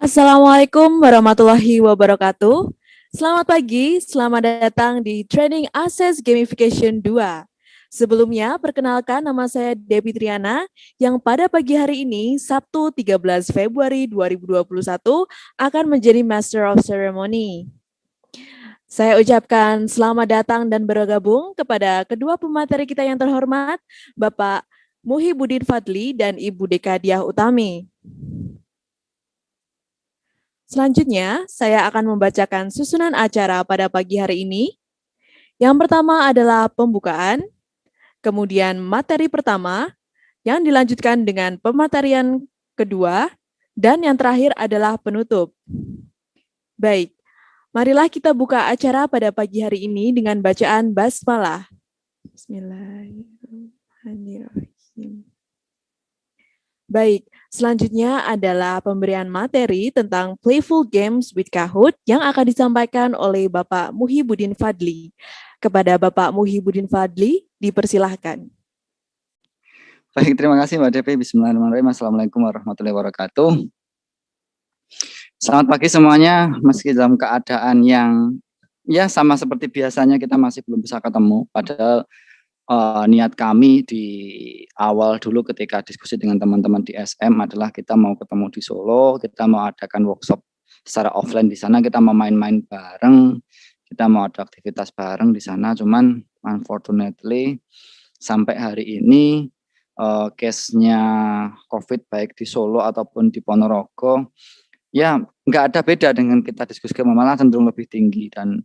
Assalamualaikum warahmatullahi wabarakatuh. Selamat pagi, selamat datang di Training Access Gamification 2. Sebelumnya, perkenalkan nama saya Devi Triana yang pada pagi hari ini, Sabtu 13 Februari 2021, akan menjadi Master of Ceremony. Saya ucapkan selamat datang dan bergabung kepada kedua pemateri kita yang terhormat, Bapak Muhibudin Fadli dan Ibu Deka Diah Utami. Selanjutnya, saya akan membacakan susunan acara pada pagi hari ini. Yang pertama adalah pembukaan, kemudian materi pertama, yang dilanjutkan dengan pematerian kedua, dan yang terakhir adalah penutup. Baik, marilah kita buka acara pada pagi hari ini dengan bacaan basmalah. Bismillahirrahmanirrahim. Baik, selanjutnya adalah pemberian materi tentang Playful Games with Kahoot yang akan disampaikan oleh Bapak Muhibudin Fadli. Kepada Bapak Muhibudin Fadli, dipersilahkan. Baik, terima kasih Mbak Devi. Bismillahirrahmanirrahim. Assalamualaikum warahmatullahi wabarakatuh. Selamat pagi semuanya, meski dalam keadaan yang ya sama seperti biasanya kita masih belum bisa ketemu. Padahal niat kami di awal dulu ketika diskusi dengan teman-teman di SM adalah kita mau ketemu di Solo, kita mau adakan workshop secara offline di sana, kita mau main-main bareng, kita mau ada aktivitas bareng di sana. Cuman unfortunately sampai hari ini case-nya COVID baik di Solo ataupun di Ponorogo ya nggak ada beda dengan kita diskusikan, malah cenderung lebih tinggi. Dan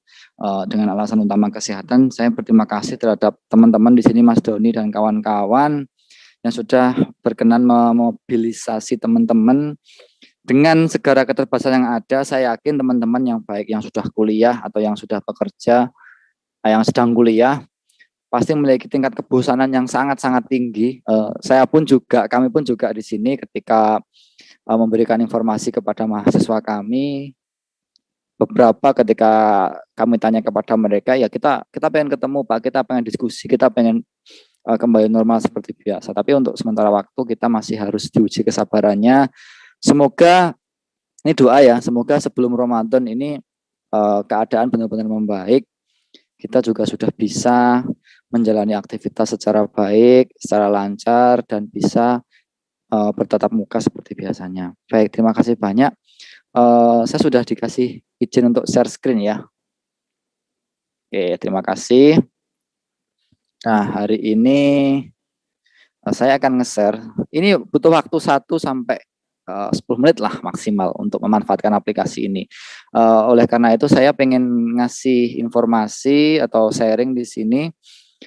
dengan alasan utama kesehatan, saya berterima kasih terhadap teman-teman di sini, Mas Doni dan kawan-kawan yang sudah berkenan memobilisasi teman-teman dengan segala keterbatasan yang ada. Saya yakin teman-teman yang baik yang sudah kuliah atau yang sudah bekerja, yang sedang kuliah, pasti memiliki tingkat kebosanan yang sangat-sangat tinggi. Kami pun juga di sini ketika memberikan informasi kepada mahasiswa kami, beberapa ketika kami tanya kepada mereka, ya kita pengen ketemu Pak, kita pengen diskusi, kita pengen kembali normal seperti biasa. Tapi untuk sementara waktu kita masih harus diuji kesabarannya. Semoga ini doa ya, semoga sebelum Ramadan ini keadaan benar-benar membaik. Kita juga sudah bisa menjalani aktivitas secara baik, secara lancar, dan bisa bertatap muka seperti biasanya. Baik, terima kasih banyak. Saya sudah dikasih izin untuk share screen ya. Oke, terima kasih. Nah, hari ini saya akan nge-share. Ini butuh waktu 1 sampai 10 menit lah maksimal untuk memanfaatkan aplikasi ini. Oleh karena itu saya pengen ngasih informasi atau sharing di sini.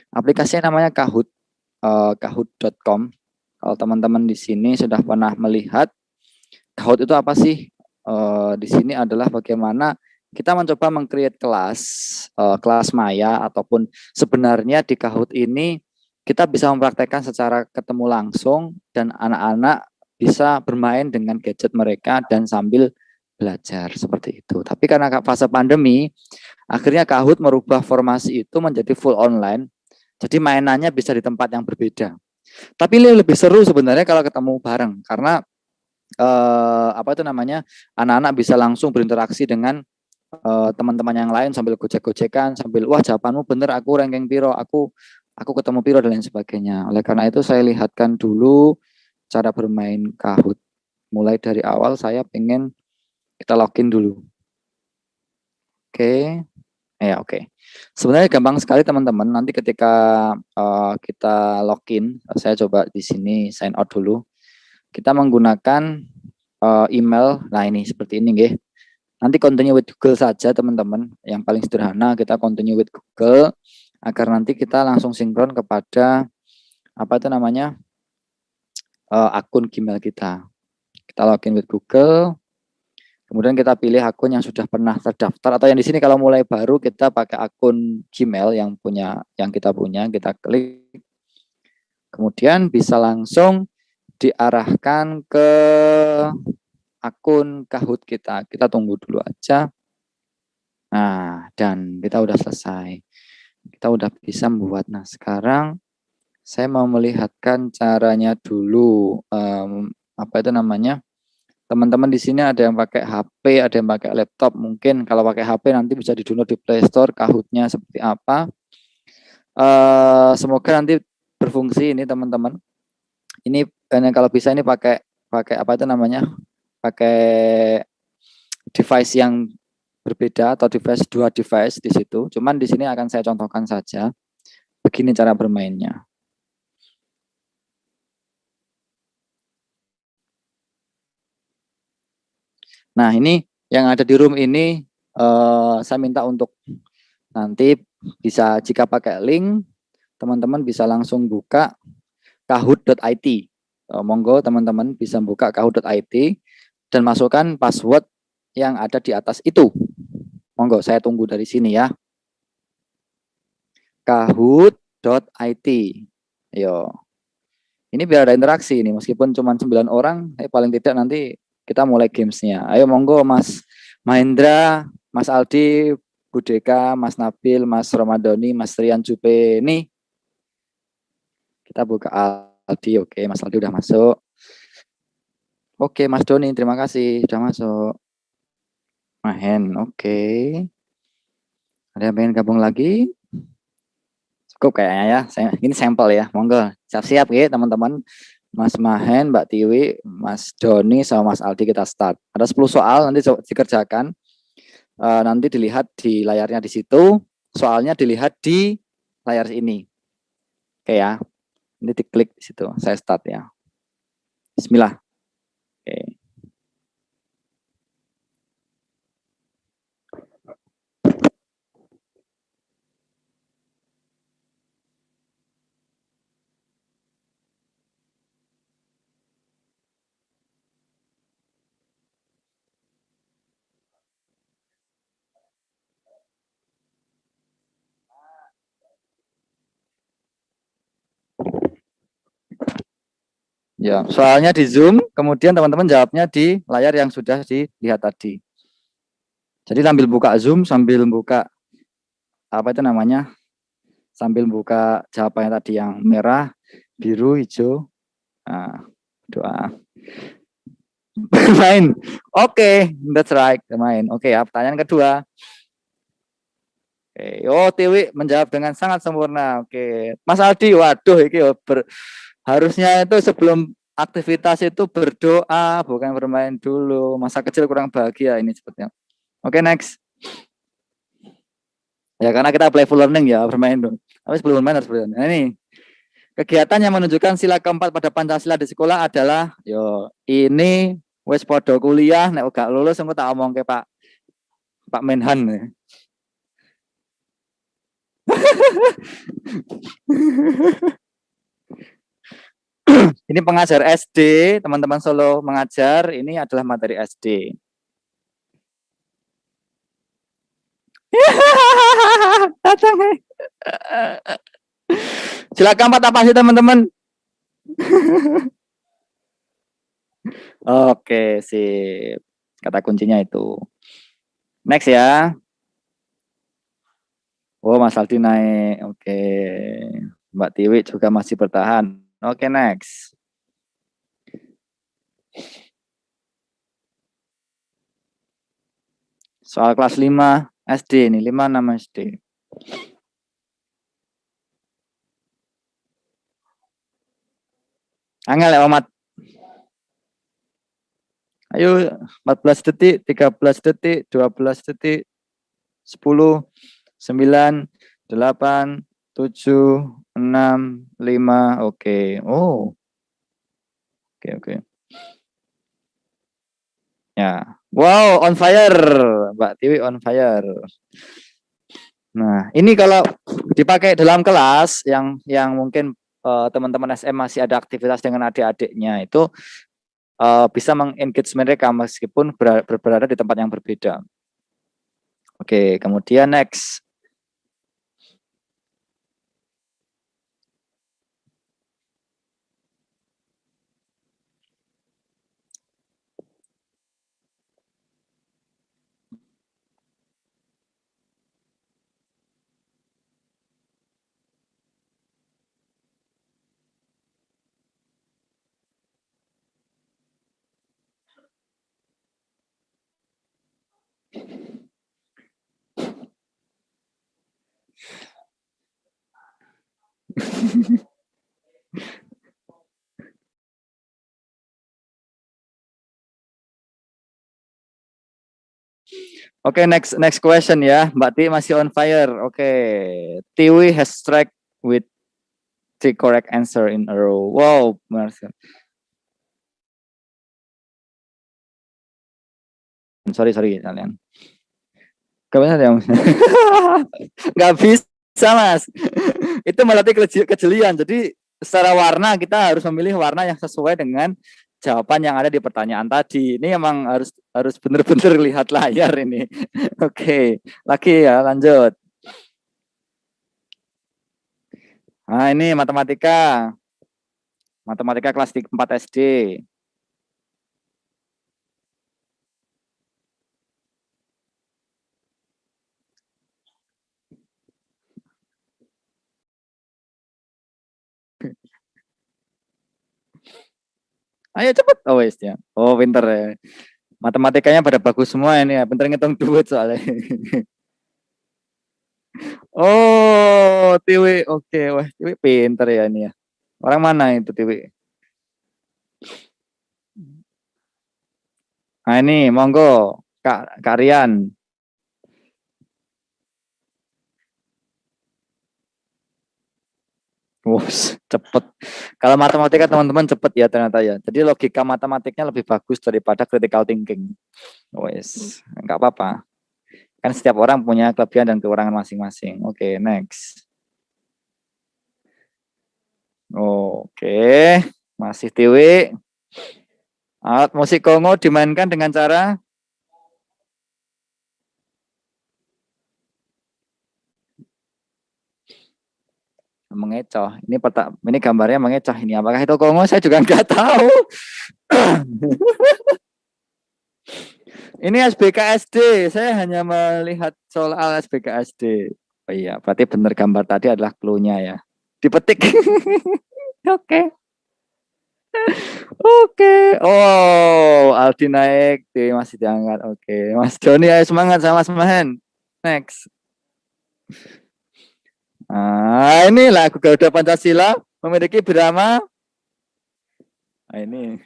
Aplikasinya namanya Kahoot, kahoot.com. Kalau teman-teman di sini sudah pernah melihat Kahoot itu apa sih? Di sini adalah bagaimana kita mencoba meng-create kelas maya, ataupun sebenarnya di Kahoot ini kita bisa mempraktekkan secara ketemu langsung dan anak-anak bisa bermain dengan gadget mereka dan sambil belajar seperti itu. Tapi karena fase pandemi, akhirnya Kahoot merubah formasi itu menjadi full online. Jadi mainannya bisa di tempat yang berbeda. Tapi lebih seru sebenarnya kalau ketemu bareng, karena anak-anak bisa langsung berinteraksi dengan teman-teman yang lain sambil gojek-gojekan, sambil wah jawabanmu bener, aku ranking piro, aku ketemu piro dan lain sebagainya. Oleh karena itu saya lihatkan dulu cara bermain Kahoot. Mulai dari awal saya pengen kita login dulu. Oke. Oke. Sebenarnya gampang sekali teman-teman. Nanti ketika kita login, saya coba di sini sign out dulu. Kita menggunakan email. Nah, ini seperti ini nggih. Nanti continue with Google saja teman-teman. Yang paling sederhana kita continue with Google agar nanti kita langsung sinkron kepada akun Gmail kita. Kita login with Google. Kemudian kita pilih akun yang sudah pernah terdaftar, atau yang di sini kalau mulai baru kita pakai akun Gmail yang kita punya, kita klik. Kemudian bisa langsung diarahkan ke akun Kahoot kita. Kita tunggu dulu aja. Nah, dan kita udah selesai. Kita udah bisa membuat. Nah, sekarang saya mau melihatkan caranya dulu. Teman-teman di sini ada yang pakai HP, ada yang pakai laptop. Mungkin kalau pakai HP nanti bisa di-download di Play Store, Kahoot-nya seperti apa. Semoga nanti berfungsi ini teman-teman. Ini kalau bisa ini pakai pakai apa itu namanya? Pakai device yang berbeda atau dua device di situ. Cuman di sini akan saya contohkan saja. Begini cara bermainnya. Nah, ini yang ada di room ini saya minta untuk nanti bisa jika pakai link teman-teman bisa langsung buka kahoot.it. Monggo teman-teman bisa buka kahoot.it dan masukkan password yang ada di atas itu. Monggo saya tunggu dari sini ya. Kahoot.it. Yo. Ini biar ada interaksi ini meskipun cuma 9 orang, paling tidak nanti kita mulai gamesnya. Ayo monggo Mas Mahendra, Mas Aldi, Bu Deka, Mas Nabil, Mas Ramadhani, Mas Rian Jupe. Nih kita buka Aldi. Oke, Mas Aldi udah masuk. Oke, Mas Doni, terima kasih sudah masuk. Mahen, oke. Ada yang pengen gabung lagi? Cukup kayaknya ya. Ini sampel ya. Monggo, siap-siap ya teman-teman. Mas Mahen, Mbak Tiwi, Mas Doni, sama Mas Aldi kita start. Ada 10 soal nanti dikerjakan. Nanti dilihat di layarnya di situ. Soalnya dilihat di layar ini. Oke ya. Ini diklik di situ. Saya start ya. Bismillah. Oke. Ya, soalnya di Zoom, kemudian teman-teman jawabnya di layar yang sudah dilihat tadi. Jadi sambil buka Zoom, sambil buka apa itu namanya? Sambil buka jawabannya tadi yang merah, biru, hijau. Nah, doa. Main. Oke, that's right. Main. Oke ya, pertanyaan kedua. Oke. Oh, Tiwi menjawab dengan sangat sempurna. Oke. Mas Aldi, waduh, ini harusnya itu sebelum aktivitas itu berdoa, bukan bermain dulu. Masa kecil kurang bahagia ini sepertinya. Oke, next. Ya, karena kita playful learning ya, bermain dong. Tapi sebelum bermain harus bermain. Nah, ini kegiatan yang menunjukkan sila keempat pada Pancasila di sekolah adalah, ini wes podo kuliah, nek gak lulus engko tak omong ke Pak Menhan. Ini pengajar SD, teman-teman Solo mengajar, ini adalah materi SD. Silakan Pak, apa sih teman-teman? Oke, sip. Kata kuncinya itu. Next ya. Oh, Mas Aldi naik. Oke. Mbak Tiwi juga masih bertahan. Oke, next. Soal kelas 5 SD ini, 5 6 SD. Angel ya, Omat. Ayo, 14 detik, 13 detik, 12 detik, 10, 9, 8, 7, 6, 5, oke. Oh, oke. Ya, wow, on fire, Mbak Tiwi on fire. Nah, ini kalau dipakai dalam kelas yang mungkin teman-teman SM masih ada aktivitas dengan adik-adiknya itu bisa mengengage mereka meskipun berada di tempat yang berbeda. Oke, kemudian next. Oke, next question ya. Mbak Ti masih on fire. Oke. Tiwi has strike with the correct answer in a row. Wow, benar sekali. Sorry kalian. Gak ya? Nggak bisa, Mas. Itu melatih kejelian. Jadi secara warna kita harus memilih warna yang sesuai dengan jawaban yang ada di pertanyaan tadi. Ini emang harus benar-benar lihat layar ini. Oke, lagi ya, lanjut. Nah, ini matematika. Matematika kelas 4 SD. Ayo cepet. Oh, wes ya. Oh, pinter ya. Matematikanya pada bagus semua ini ya. Pinter ngitung duit soalnya. Oh, Tiwi. Oke, wah, Tiwi pinter ya ini ya. Orang mana itu Tiwi? Nah, ini monggo Kak Rian. Cepet. Kalau matematika teman-teman cepet ya ternyata ya. Jadi logika matematiknya lebih bagus daripada critical thinking. Wes, nggak apa-apa. Kan setiap orang punya kelebihan dan kekurangan masing-masing. Oke, next. Oke, masih Tiwi. Alat musik Kongo dimainkan dengan cara mengecoh. Ini gambarnya mengecoh ini. Apakah itu Kongo? Saya juga nggak tahu. Ini SBKSD. Saya hanya melihat soal SBKSD. Oh iya, berarti benar gambar tadi adalah clue-nya ya. Dipetik. Oke. Oke. Oh, Aldi naik, masih diangkat. Oke, Mas Joni ayo semangat sama Mas Mahen. Next. Nah, ini lagu Garuda Pancasila memiliki birama. Nah, ini.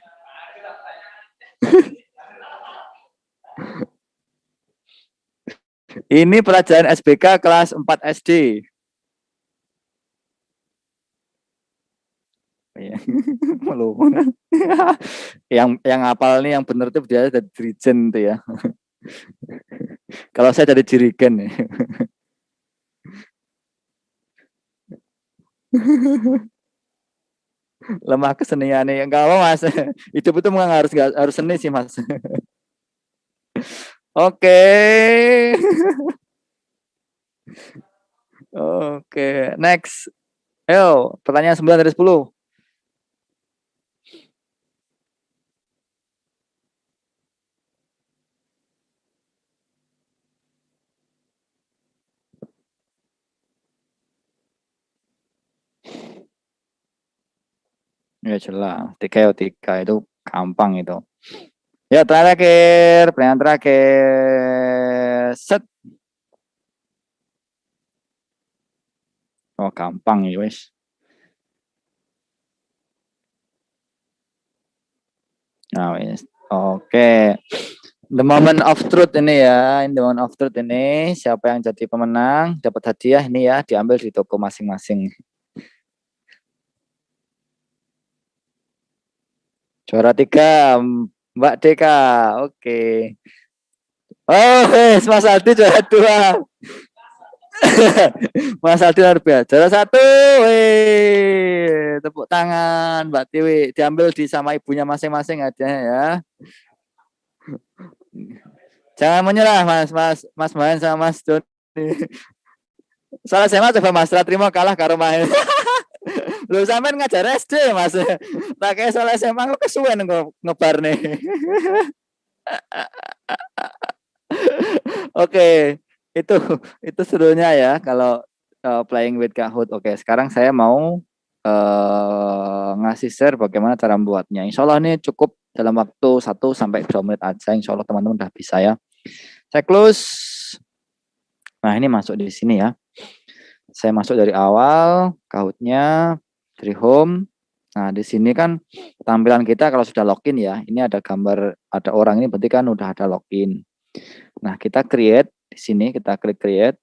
Ini pelajaran SBK kelas 4 SD. yang hafal nih yang benar tuh dia jadi dirijen tuh ya. Kalau saya jadi jirigen nih. Lemah kesenian nih. Enggak apa Mas. Hidup itu memang harus seni sih Mas. Oke. Oke, next. Ayo, pertanyaan 9 dari 10. Ya jelas, 3 itu gampang itu. Ya terakhir, pertanyaan terakhir. Set. Oh gampang ya wes. Nah, wes. Oke. The moment of truth ini ya, in the moment of truth ini siapa yang jadi pemenang dapat hadiah ini ya, diambil di toko masing-masing. Juara 3 Mbak Deka, oke. Oh, Mas Aldi juara 2. Mas Aldi luar biasa. Juara 1, tepuk tangan Mbak Tiwi. Diambil sama ibunya masing-masing aja ya. Jangan menyerah Mas Mahen sama Mas Doni. Salah saya coba Mas terima kalah karo Mahen. Lu sampean ngajar SD Mas. Tak kayak soal SMA kok kesuwen ngebar nih. Oke, itu serunya ya kalau playing with Kahoot. Oke, sekarang saya mau ngasih share bagaimana cara membuatnya. Insya Allah ini cukup dalam waktu 1-2 menit aja. Insya Allah teman-teman udah bisa ya. Saya close. Nah ini masuk di sini ya. Saya masuk dari awal, Kahoot-nya dari home. Nah di sini kan tampilan kita kalau sudah login ya. Ini ada gambar ada orang ini berarti kan udah ada login. Nah, kita create di sini, kita klik create.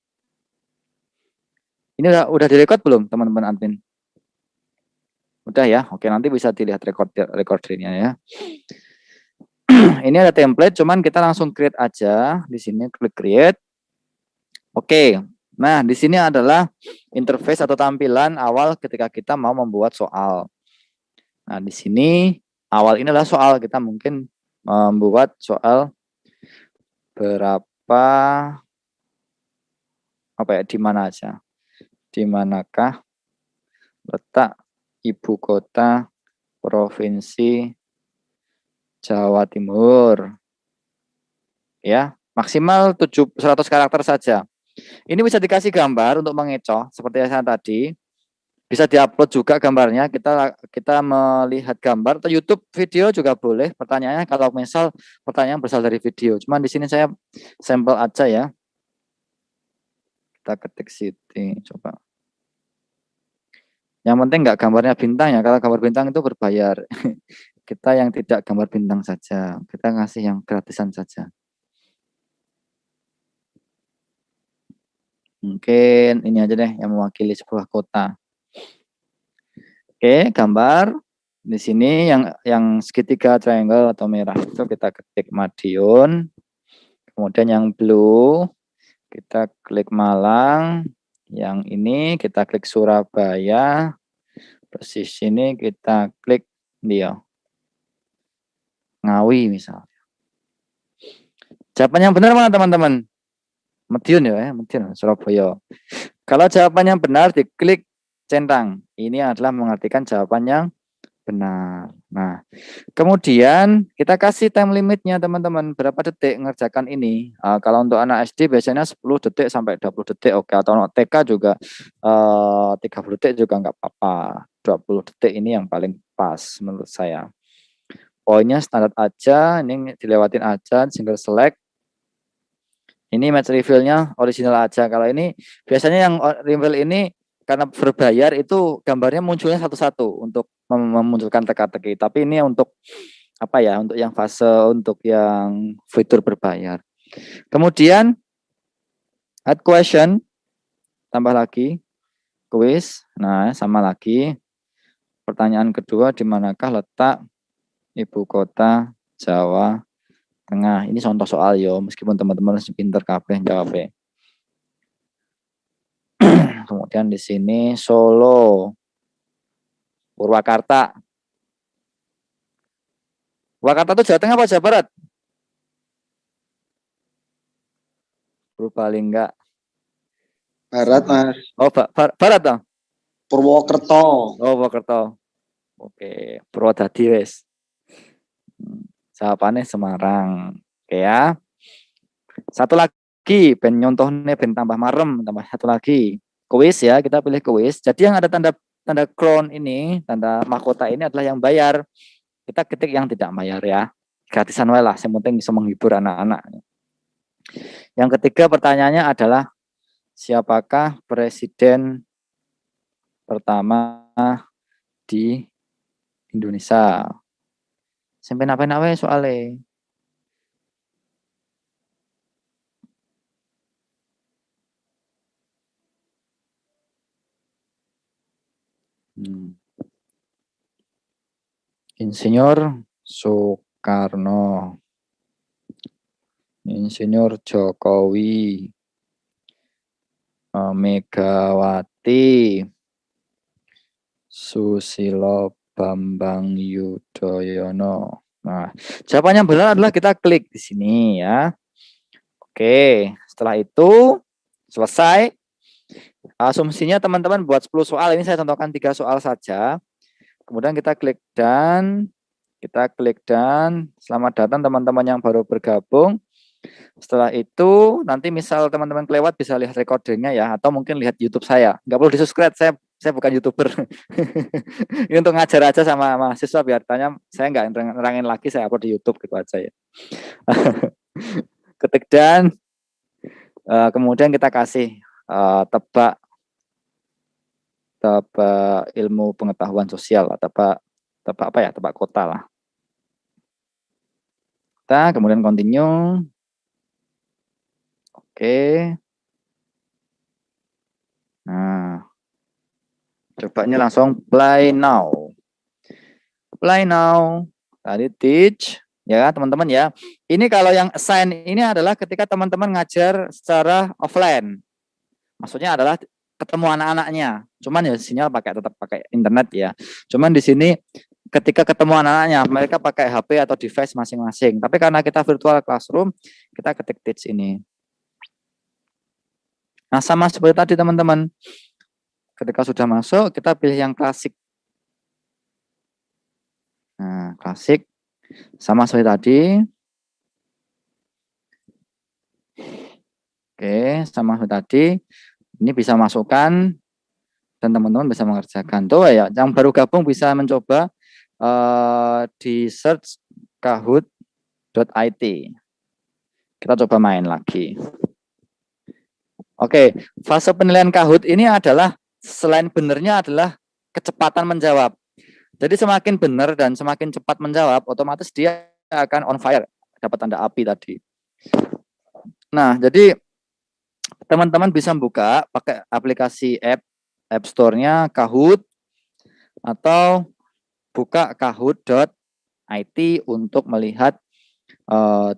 Ini udah direkod belum teman-teman admin? Udah ya. Oke, nanti bisa dilihat recordernya ya. Ini ada template, cuman kita langsung create aja. Di sini klik create. Oke. Nah, di sini adalah interface atau tampilan awal ketika kita mau membuat soal. Nah, di sini awal ini adalah soal. Kita mungkin membuat soal berapa di mana aja. Di manakah letak ibu kota provinsi Jawa Timur? Ya, maksimal 100 karakter saja. Ini bisa dikasih gambar untuk mengecoh seperti yang saya tadi. Bisa diupload juga gambarnya. Kita melihat gambar atau YouTube video juga boleh. Pertanyaannya kalau misal pertanyaan berasal dari video. Cuman di sini saya sampel aja ya. Kita ketik Siti, coba. Yang penting nggak gambarnya bintang ya. Kalau gambar bintang itu berbayar. Kita yang tidak gambar bintang saja. Kita ngasih yang gratisan saja. Mungkin ini aja deh yang mewakili sebuah kota. Oke, gambar di sini yang segitiga triangle atau merah itu kita ketik Madiun. Kemudian yang blue kita klik Malang. Yang ini kita klik Surabaya. Persis sini kita klik dia Ngawi misalnya. Jawaban yang benar mana teman-teman? Madiun ya, Madiun, Surabaya. Kalau jawaban yang benar diklik centang. Ini adalah mengartikan jawaban yang benar. Nah, kemudian kita kasih time limitnya teman-teman. Berapa detik ngerjakan ini? Kalau untuk anak SD biasanya 10 detik sampai 20 detik. Oke, atau anak TK juga 30 detik juga nggak apa-apa. 20 detik ini yang paling pas menurut saya. Poinnya standar aja, ini dilewatin aja, single select. Ini match reveal-nya original aja. Kalau ini biasanya yang reveal ini karena berbayar itu gambarnya munculnya satu-satu untuk memunculkan teka-teki. Tapi ini untuk apa ya? Untuk yang fase untuk yang fitur berbayar. Kemudian add question, tambah lagi quiz. Nah, sama lagi. Pertanyaan kedua, di manakah letak ibu kota Jawa Tengah? Ini contoh soal yo, meskipun teman-teman pinter kabeh jawabnya. Kemudian di sini Solo, Purwakarta. Purwakarta itu Jawa Tengah apa Jawa Barat? Purbalingga. Barat, Mas. Oh, Barat dong. Purwokerto. Oh, Purwokerto. Oke, Purwodadi wes. Jawabannya Semarang. Oke ya. Satu lagi, ben nyontohnya ben tambah marem, tambah satu lagi. Kuis ya, kita pilih kuis. Jadi yang ada tanda crown ini, tanda mahkota ini adalah yang bayar. Kita ketik yang tidak bayar ya. Gratisan wae lah, yang penting bisa menghibur anak-anak. Yang ketiga pertanyaannya adalah siapakah presiden pertama di Indonesia? Sampai apa wae soalnya. Insinyur Soekarno, Insinyur Jokowi, Megawati, Susilo Bambang Yudhoyono. Nah, jawabannya benar adalah kita klik di sini ya. Oke, setelah itu selesai. Asumsinya teman-teman buat 10 soal, ini saya contohkan 3 soal saja. Kemudian kita klik dan selamat datang teman-teman yang baru bergabung. Setelah itu nanti misal teman-teman kelewat bisa lihat recordingnya ya, atau mungkin lihat YouTube saya. Nggak perlu di-subscribe, saya bukan YouTuber. Ini untuk ngajar aja sama mahasiswa biar tanya, saya nggak nerangin lagi, saya upload di YouTube gitu aja ya. Ketik dan kemudian kita kasih tebak ilmu pengetahuan sosial, tebak apa ya, tebak kota lah. Kita kemudian continue. Oke. Nah, coba ini langsung play now. Play now. Tadi teach, ya teman-teman ya. Ini kalau yang assign ini adalah ketika teman-teman ngajar secara offline. Maksudnya adalah ketemu anak-anaknya. Cuman ya sinyal tetap pakai internet ya. Cuman di sini ketika ketemu anak-anaknya, mereka pakai HP atau device masing-masing. Tapi karena kita virtual classroom, kita ketik teach ini. Nah, sama seperti tadi teman-teman. Ketika sudah masuk, kita pilih yang klasik. Nah, klasik sama seperti tadi. Oke, sama seperti tadi. Ini bisa masukkan dan teman-teman bisa mengerjakan. Tuh ya, yang baru gabung bisa mencoba di search kahoot.it. Kita coba main lagi. Oke, fase penilaian Kahoot ini adalah selain benernya adalah kecepatan menjawab. Jadi semakin benar dan semakin cepat menjawab, otomatis dia akan on fire, dapat tanda api tadi. Nah, jadi teman-teman bisa buka pakai aplikasi App Store-nya Kahoot atau buka kahoot.it untuk melihat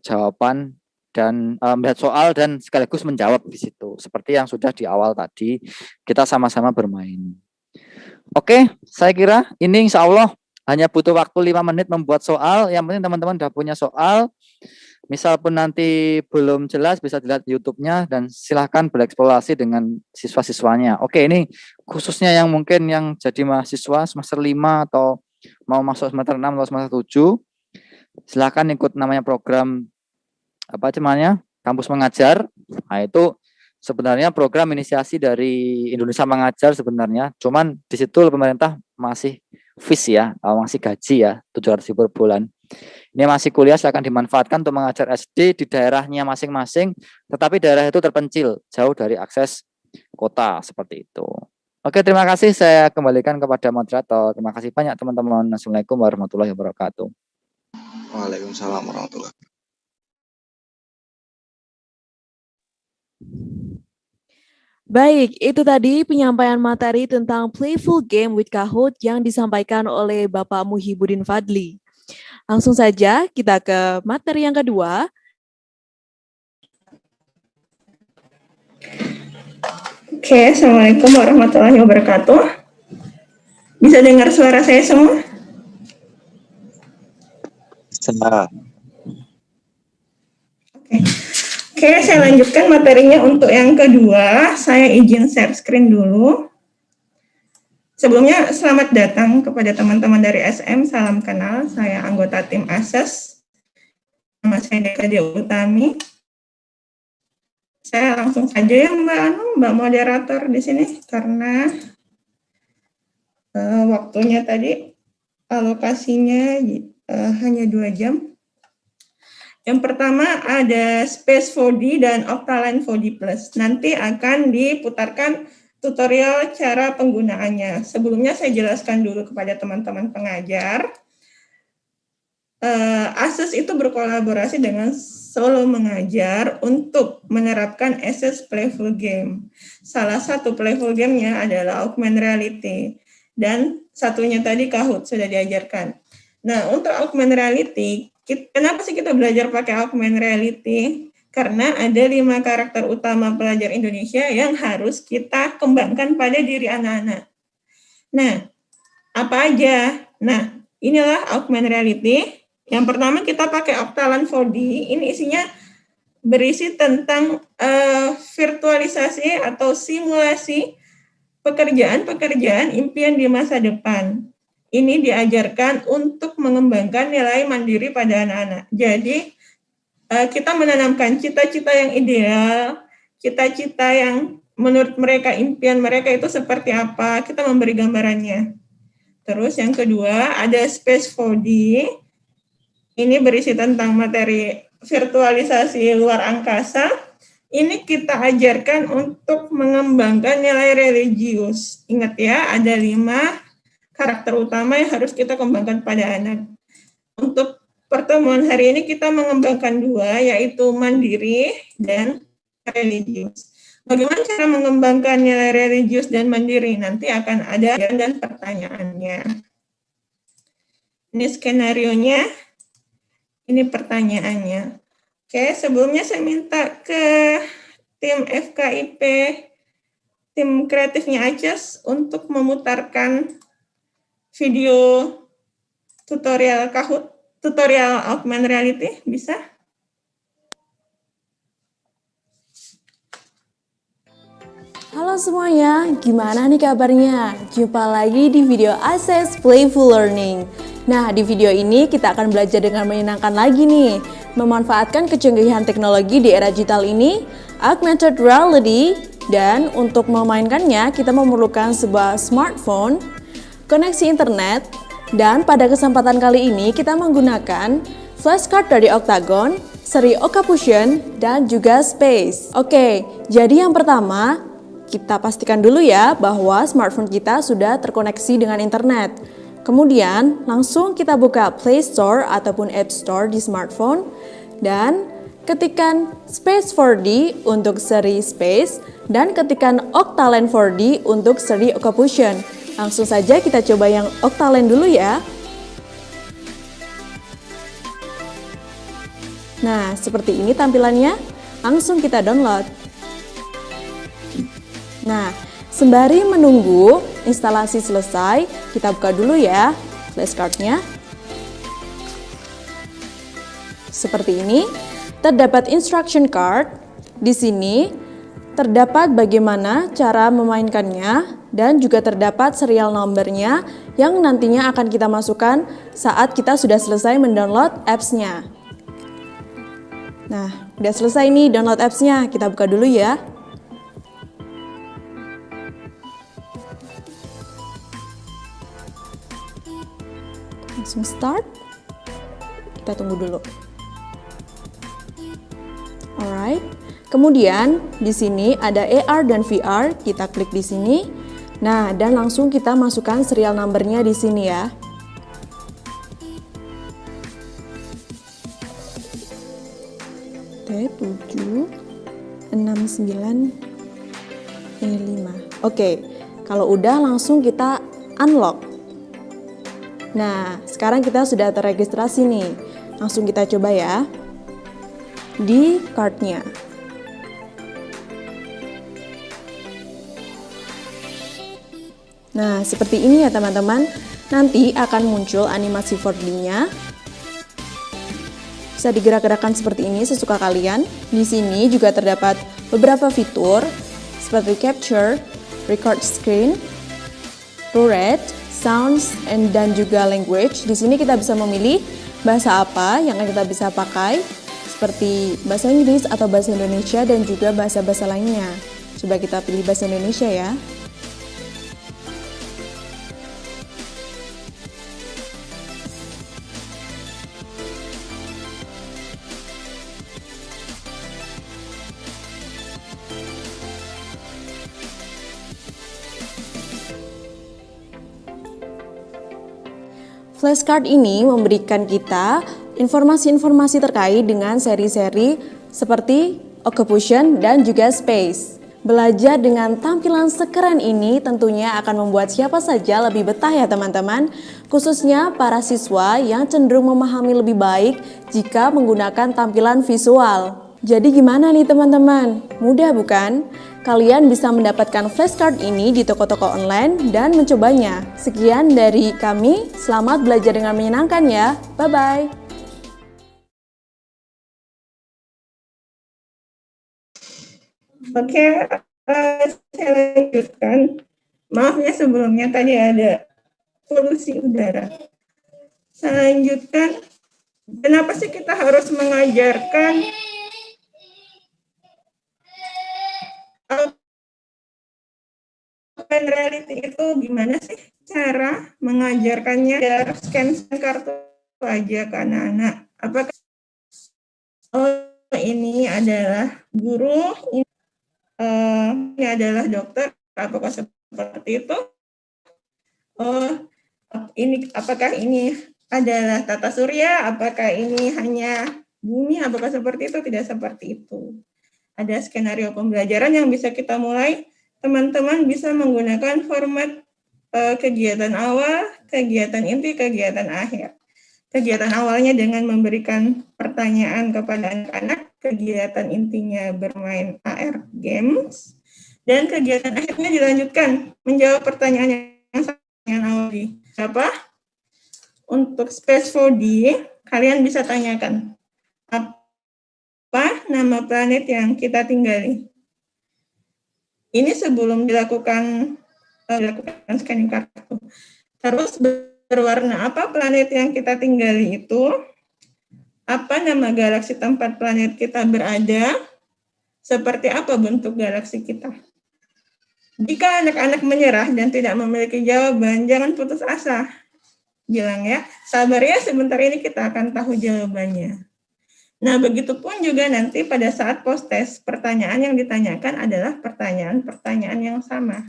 jawaban dan melihat soal dan sekaligus menjawab di situ. Seperti yang sudah di awal tadi, kita sama-sama bermain. Oke, saya kira ini insya Allah hanya butuh waktu 5 menit membuat soal. Yang penting teman-teman sudah punya soal. Misal pun nanti belum jelas, bisa dilihat YouTube-nya dan silahkan bereksplorasi dengan siswa-siswanya. Oke, ini khususnya yang mungkin yang jadi mahasiswa semester 5 atau mau masuk semester 6 atau semester 7, silahkan ikut namanya program Kampus Mengajar. Nah, itu sebenarnya program inisiasi dari Indonesia Mengajar sebenarnya. Cuman di situ pemerintah masih fees ya, masih gaji ya, 700.000 per bulan. Ini masih kuliah, silahkan dimanfaatkan untuk mengajar SD di daerahnya masing-masing, tetapi daerah itu terpencil, jauh dari akses kota, seperti itu. Oke, terima kasih. Saya kembalikan kepada moderator. Terima kasih banyak teman-teman. Assalamualaikum warahmatullahi wabarakatuh. Waalaikumsalam warahmatullahi wabarakatuh. Baik, itu tadi penyampaian materi tentang Playful Game with Kahoot yang disampaikan oleh Bapak Muhibudin Fadli. Langsung saja kita ke materi yang kedua. Oke, Assalamualaikum warahmatullahi wabarakatuh. Bisa dengar suara saya semua? Oke, saya lanjutkan materinya untuk yang kedua. Saya izin share screen dulu. Sebelumnya, selamat datang kepada teman-teman dari SM. Salam kenal, saya anggota tim ASES. Nama saya Deka Utami. Saya langsung saja ya Mbak moderator di sini, karena waktunya tadi alokasinya hanya 2 jam. Yang pertama ada Space 4D dan Octaline 4D Plus. Nanti akan diputarkan tutorial cara penggunaannya. Sebelumnya saya jelaskan dulu kepada teman-teman pengajar. ASES itu berkolaborasi dengan Solo Mengajar untuk menerapkan ASES Playful Game. Salah satu Playful Game-nya adalah Augmented Reality. Dan satunya tadi Kahoot sudah diajarkan. Nah, untuk Augmented Reality, kenapa sih kita belajar pakai Augmented Reality? Karena ada 5 karakter utama pelajar Indonesia yang harus kita kembangkan pada diri anak-anak. Nah, apa aja? Nah, inilah Augmented Reality. Yang pertama kita pakai Octaline 4D. Ini isinya berisi tentang virtualisasi atau simulasi pekerjaan-pekerjaan impian di masa depan. Ini diajarkan untuk mengembangkan nilai mandiri pada anak-anak. Jadi, kita menanamkan cita-cita yang ideal, cita-cita yang menurut mereka, impian mereka itu seperti apa, kita memberi gambarannya. Terus yang kedua, ada Space 4D. Ini berisi tentang materi virtualisasi luar angkasa. Ini kita ajarkan untuk mengembangkan nilai religius. Ingat ya, ada 5 karakter utama yang harus kita kembangkan pada anak. Untuk pertemuan hari ini kita mengembangkan 2, yaitu mandiri dan religius. Bagaimana cara mengembangkan nilai religius dan mandiri? Nanti akan ada dan pertanyaannya. Ini skenarionya, ini pertanyaannya. Oke, sebelumnya saya minta ke tim FKIP, tim kreatifnya ACES untuk memutarkan video tutorial Kahoot, tutorial augmented reality, bisa? Halo semuanya, gimana nih kabarnya? Jumpa lagi di video ACES Playful Learning. Nah, di video ini kita akan belajar dengan menyenangkan lagi nih, memanfaatkan kecanggihan teknologi di era digital ini, augmented reality, dan untuk memainkannya kita memerlukan sebuah smartphone, koneksi internet, dan pada kesempatan kali ini kita menggunakan flashcard dari Octagon, seri Okafusion, dan juga Space. Oke, jadi yang pertama, kita pastikan dulu ya bahwa smartphone kita sudah terkoneksi dengan internet. Kemudian langsung kita buka Play Store ataupun App Store di smartphone dan ketikkan Space 4D untuk seri Space dan ketikkan Octalent 4D untuk seri Okafusion. Langsung saja kita coba yang Octalent dulu ya. Nah, seperti ini tampilannya. Langsung kita download. Nah, sembari menunggu instalasi selesai, kita buka dulu ya flashcard-nya. Seperti ini, terdapat instruction card. Di sini terdapat bagaimana cara memainkannya dan juga terdapat serial nomornya yang nantinya akan kita masukkan saat kita sudah selesai mendownload apps-nya. Nah, udah selesai nih download apps-nya, kita buka dulu ya. Langsung start. Kita tunggu dulu. Alright. Kemudian di sini ada AR dan VR, kita klik di sini. Nah, dan langsung kita masukkan serial numbernya di sini ya. T769 ini 5. Oke. Kalau udah langsung kita unlock. Nah, sekarang kita sudah terregistrasi nih. Langsung kita coba ya. Di card-nya. Nah, seperti ini ya teman-teman. Nanti akan muncul animasi 4D-nya. Bisa digerak-gerakkan seperti ini sesuka kalian. Di sini juga terdapat beberapa fitur seperti capture, record screen, roulette, sounds, dan juga language. Di sini kita bisa memilih bahasa apa yang kita bisa pakai, seperti bahasa Inggris atau bahasa Indonesia dan juga bahasa-bahasa lainnya. Coba kita pilih bahasa Indonesia ya. Flashcard ini memberikan kita informasi-informasi terkait dengan seri-seri seperti Okafusion dan juga Space. Belajar dengan tampilan sekeren ini tentunya akan membuat siapa saja lebih betah ya teman-teman, khususnya para siswa yang cenderung memahami lebih baik jika menggunakan tampilan visual. Jadi gimana nih teman-teman? Mudah bukan? Kalian bisa mendapatkan flashcard ini di toko-toko online dan mencobanya. Sekian dari kami, selamat belajar dengan menyenangkan ya. Bye-bye. Oke, saya lanjutkan. Maaf ya sebelumnya tadi ada polusi udara. Saya lanjutkan. Kenapa sih kita harus mengajarkan augmented reality itu? Gimana sih cara mengajarkannya? Dari scan kartu aja ke anak-anak. Apakah ini adalah guru, ini adalah dokter, apakah seperti itu? Ini apakah ini adalah tata surya? Apakah ini hanya bumi? Apakah seperti itu? Tidak seperti itu. ada skenario pembelajaran yang bisa kita mulai. Teman-teman bisa menggunakan format kegiatan awal, kegiatan inti, kegiatan akhir. Kegiatan awalnya dengan memberikan pertanyaan kepada anak-anak, kegiatan intinya bermain AR Games, dan kegiatan akhirnya dilanjutkan menjawab pertanyaan yang sama dengan awal. Apa? Untuk Space 4D, kalian bisa tanyakan, apa nama planet yang kita tinggali? Ini sebelum dilakukan scanning kartu. Terus berwarna apa planet yang kita tinggali itu? Apa nama galaksi tempat planet kita berada? Seperti apa bentuk galaksi kita? Jika anak-anak menyerah dan tidak memiliki jawaban, jangan putus asa. Bilang ya, sabar ya, sebentar ini kita akan tahu jawabannya. Nah, begitupun juga nanti pada saat post-test, pertanyaan yang ditanyakan adalah pertanyaan-pertanyaan yang sama.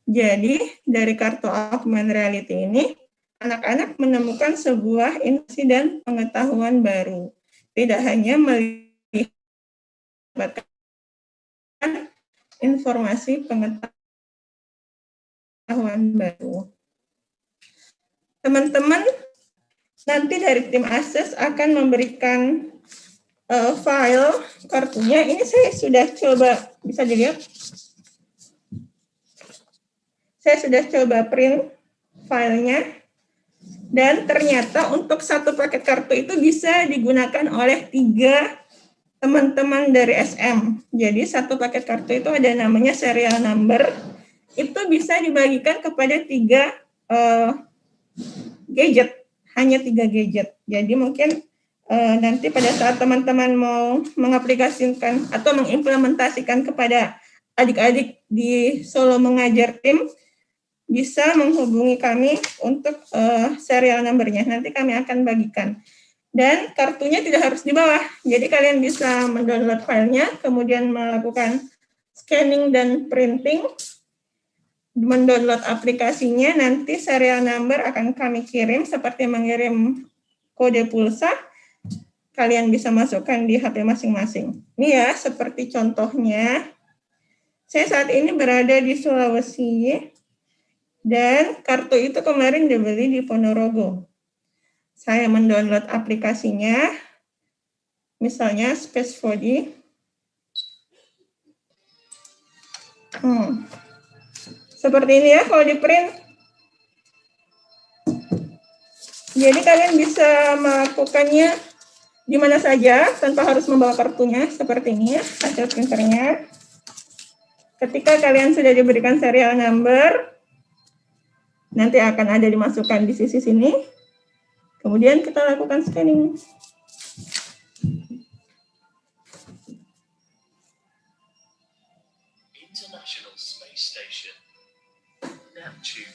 Jadi, dari kartu augmented reality ini, anak-anak menemukan sebuah informasi dan pengetahuan baru. Tidak hanya melihat informasi pengetahuan baru. Teman-teman, nanti dari tim ASES akan memberikan file kartunya. Ini saya sudah coba, bisa dilihat. Saya sudah coba print filenya. Dan ternyata untuk satu paket kartu itu bisa digunakan oleh 3 teman-teman dari SM. Jadi satu paket kartu itu ada namanya serial number. Itu bisa dibagikan kepada 3 gadget, hanya 3 gadget. Jadi mungkin nanti pada saat teman-teman mau mengaplikasikan atau mengimplementasikan kepada adik-adik di Solo Mengajar Tim, bisa menghubungi kami untuk serial number-nya. Nanti kami akan bagikan. Dan kartunya tidak harus di bawah. Jadi kalian bisa mendownload filenya, kemudian melakukan scanning dan printing, mendownload aplikasinya, nanti serial number akan kami kirim seperti mengirim kode pulsa, kalian bisa masukkan di HP masing-masing. Ini ya, seperti contohnya, saya saat ini berada di Sulawesi, dan kartu itu kemarin dibeli di Ponorogo. Saya mendownload aplikasinya, misalnya Space 4D. Seperti ini ya kalau di print. Jadi kalian bisa melakukannya di mana saja tanpa harus membawa kartunya, seperti ini ya, hasil printernya. Ketika kalian sudah diberikan serial number, nanti akan ada dimasukkan di sisi sini. Kemudian kita lakukan scanning. International Space Station, Neptune.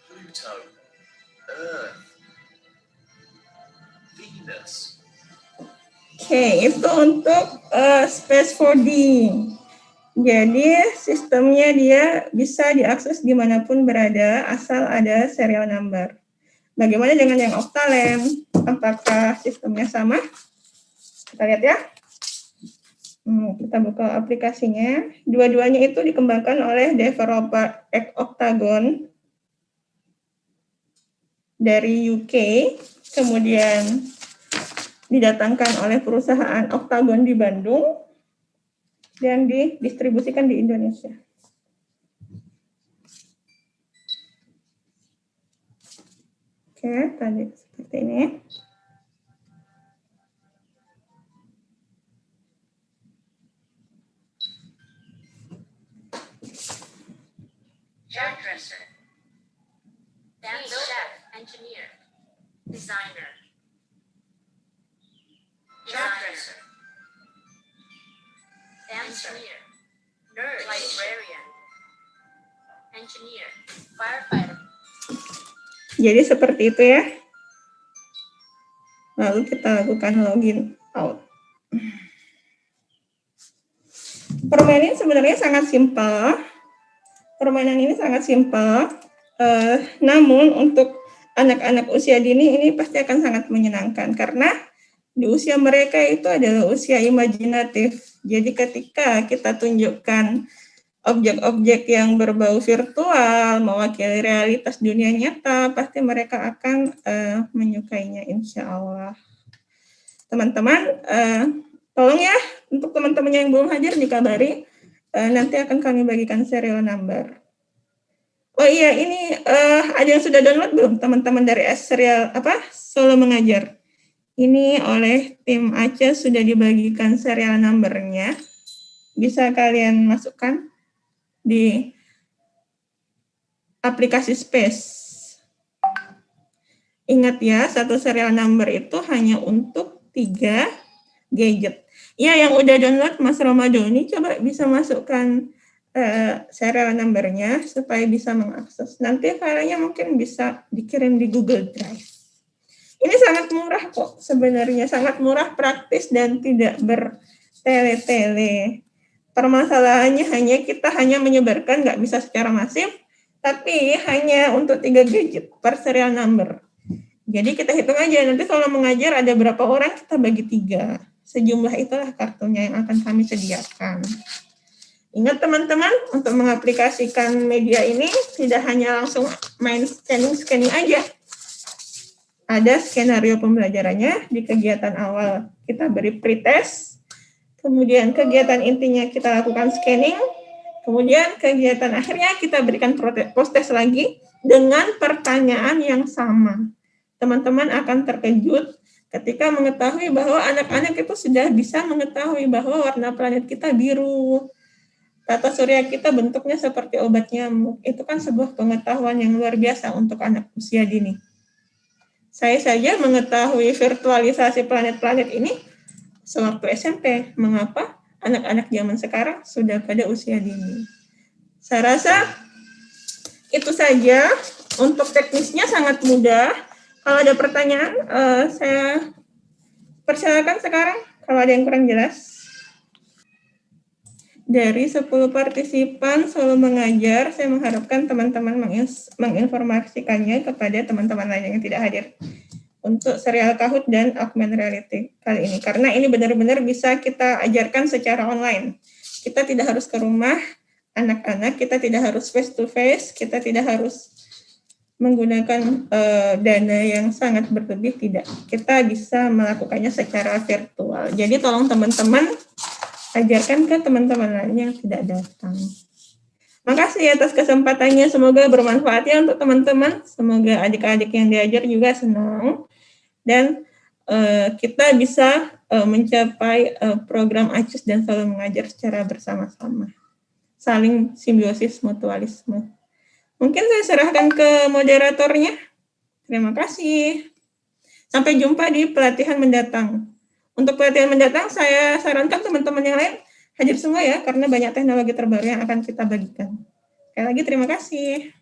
Pluto, Earth, Venus. Oke, itu untuk Space 4D. Jadi sistemnya dia bisa diakses dimanapun berada, asal ada serial number. Bagaimana dengan yang Octalent? Apakah sistemnya sama? Kita lihat ya. Kita buka aplikasinya. Dua-duanya itu dikembangkan oleh developer Octagon dari UK, kemudian didatangkan oleh perusahaan Octagon di Bandung, dan didistribusikan di Indonesia. Oke, tadi seperti ini. Hairdresser, chef, engineer, designer, hairdresser, engineer, nurse, librarian, engineer, firefighter. Jadi seperti itu ya. Lalu kita lakukan login out. Permainan sebenarnya sangat simpel. Permainan ini sangat simpel. Namun untuk anak-anak usia dini ini pasti akan sangat menyenangkan karena di usia mereka itu adalah usia imajinatif. Jadi ketika kita tunjukkan objek-objek yang berbau virtual, mewakili realitas dunia nyata, pasti mereka akan menyukainya insya Allah. Teman-teman, tolong ya untuk teman-teman yang belum hadir dikabari, nanti akan kami bagikan serial number. Oh iya, ini ada yang sudah download belum teman-teman dari serial Solo Mengajar? Ini oleh tim Aceh sudah dibagikan serial number-nya. Bisa kalian masukkan di aplikasi Space. Ingat ya, satu serial number itu hanya untuk 3 gadget. Ya, yang udah download Mas Ramadhani, coba bisa masukkan serial number-nya supaya bisa mengakses. Nanti filenya mungkin bisa dikirim di Google Drive. Ini sangat murah kok sebenarnya, sangat murah, praktis, dan tidak bertele-tele. Permasalahannya kita hanya menyebarkan, nggak bisa secara masif, tapi hanya untuk 3 gadget per serial number. Jadi kita hitung aja, nanti kalau mengajar ada berapa orang, kita bagi 3. Sejumlah itulah kartunya yang akan kami sediakan. Ingat teman-teman, untuk mengaplikasikan media ini, tidak hanya langsung main scanning aja. Ada skenario pembelajarannya. Di kegiatan awal kita beri pretest, kemudian kegiatan intinya kita lakukan scanning, kemudian kegiatan akhirnya kita berikan post-test lagi dengan pertanyaan yang sama. Teman-teman akan terkejut ketika mengetahui bahwa anak-anak itu sudah bisa mengetahui bahwa warna planet kita biru, tata surya kita bentuknya seperti obat nyamuk. Itu kan sebuah pengetahuan yang luar biasa untuk anak usia dini. Saya saja mengetahui virtualisasi planet-planet ini sewaktu SMP. Mengapa anak-anak zaman sekarang sudah pada usia dini? Saya rasa itu saja. Untuk teknisnya sangat mudah. Kalau ada pertanyaan, saya persilakan sekarang kalau ada yang kurang jelas. Dari 10 partisipan Solo Mengajar, saya mengharapkan teman-teman menginformasikannya kepada teman-teman lain yang tidak hadir untuk serial Kahoot dan augmented reality kali ini. Karena ini benar-benar bisa kita ajarkan secara online. Kita tidak harus ke rumah anak-anak, kita tidak harus face to face, kita tidak harus menggunakan dana yang sangat berlebih, tidak. Kita bisa melakukannya secara virtual. Jadi tolong teman-teman ajarkan ke teman-teman lain yang tidak datang. Makasih atas kesempatannya, semoga bermanfaat ya untuk teman-teman. Semoga adik-adik yang diajar juga senang. Dan kita bisa mencapai program ACUS dan Solo Mengajar secara bersama-sama. Saling simbiosis mutualisme. Mungkin saya serahkan ke moderatornya. Terima kasih. Sampai jumpa di pelatihan mendatang. Untuk pelatihan mendatang, saya sarankan teman-teman yang lain hadir semua ya, karena banyak teknologi terbaru yang akan kita bagikan. Sekali lagi terima kasih.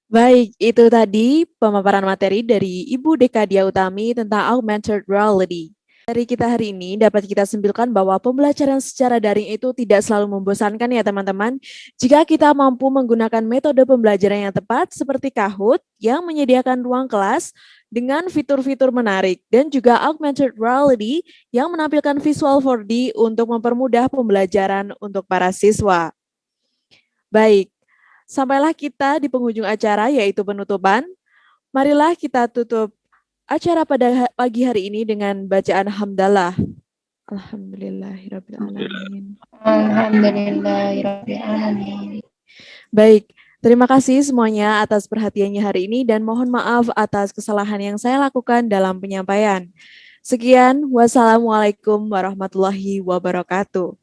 Baik, itu tadi pemaparan materi dari Ibu Dekadia Utami tentang augmented reality. Dari kita hari ini dapat kita simpulkan bahwa pembelajaran secara daring itu tidak selalu membosankan ya teman-teman. Jika kita mampu menggunakan metode pembelajaran yang tepat seperti Kahoot yang menyediakan ruang kelas dengan fitur-fitur menarik dan juga augmented reality yang menampilkan visual 4D untuk mempermudah pembelajaran untuk para siswa. Baik, sampailah kita di penghujung acara yaitu penutupan. Marilah kita tutup acara pada pagi hari ini dengan bacaan hamdalah. Alhamdulillahirrabbilalamin. Alhamdulillahirrabbilalamin. Baik, terima kasih semuanya atas perhatiannya hari ini dan mohon maaf atas kesalahan yang saya lakukan dalam penyampaian. Sekian, wassalamualaikum warahmatullahi wabarakatuh.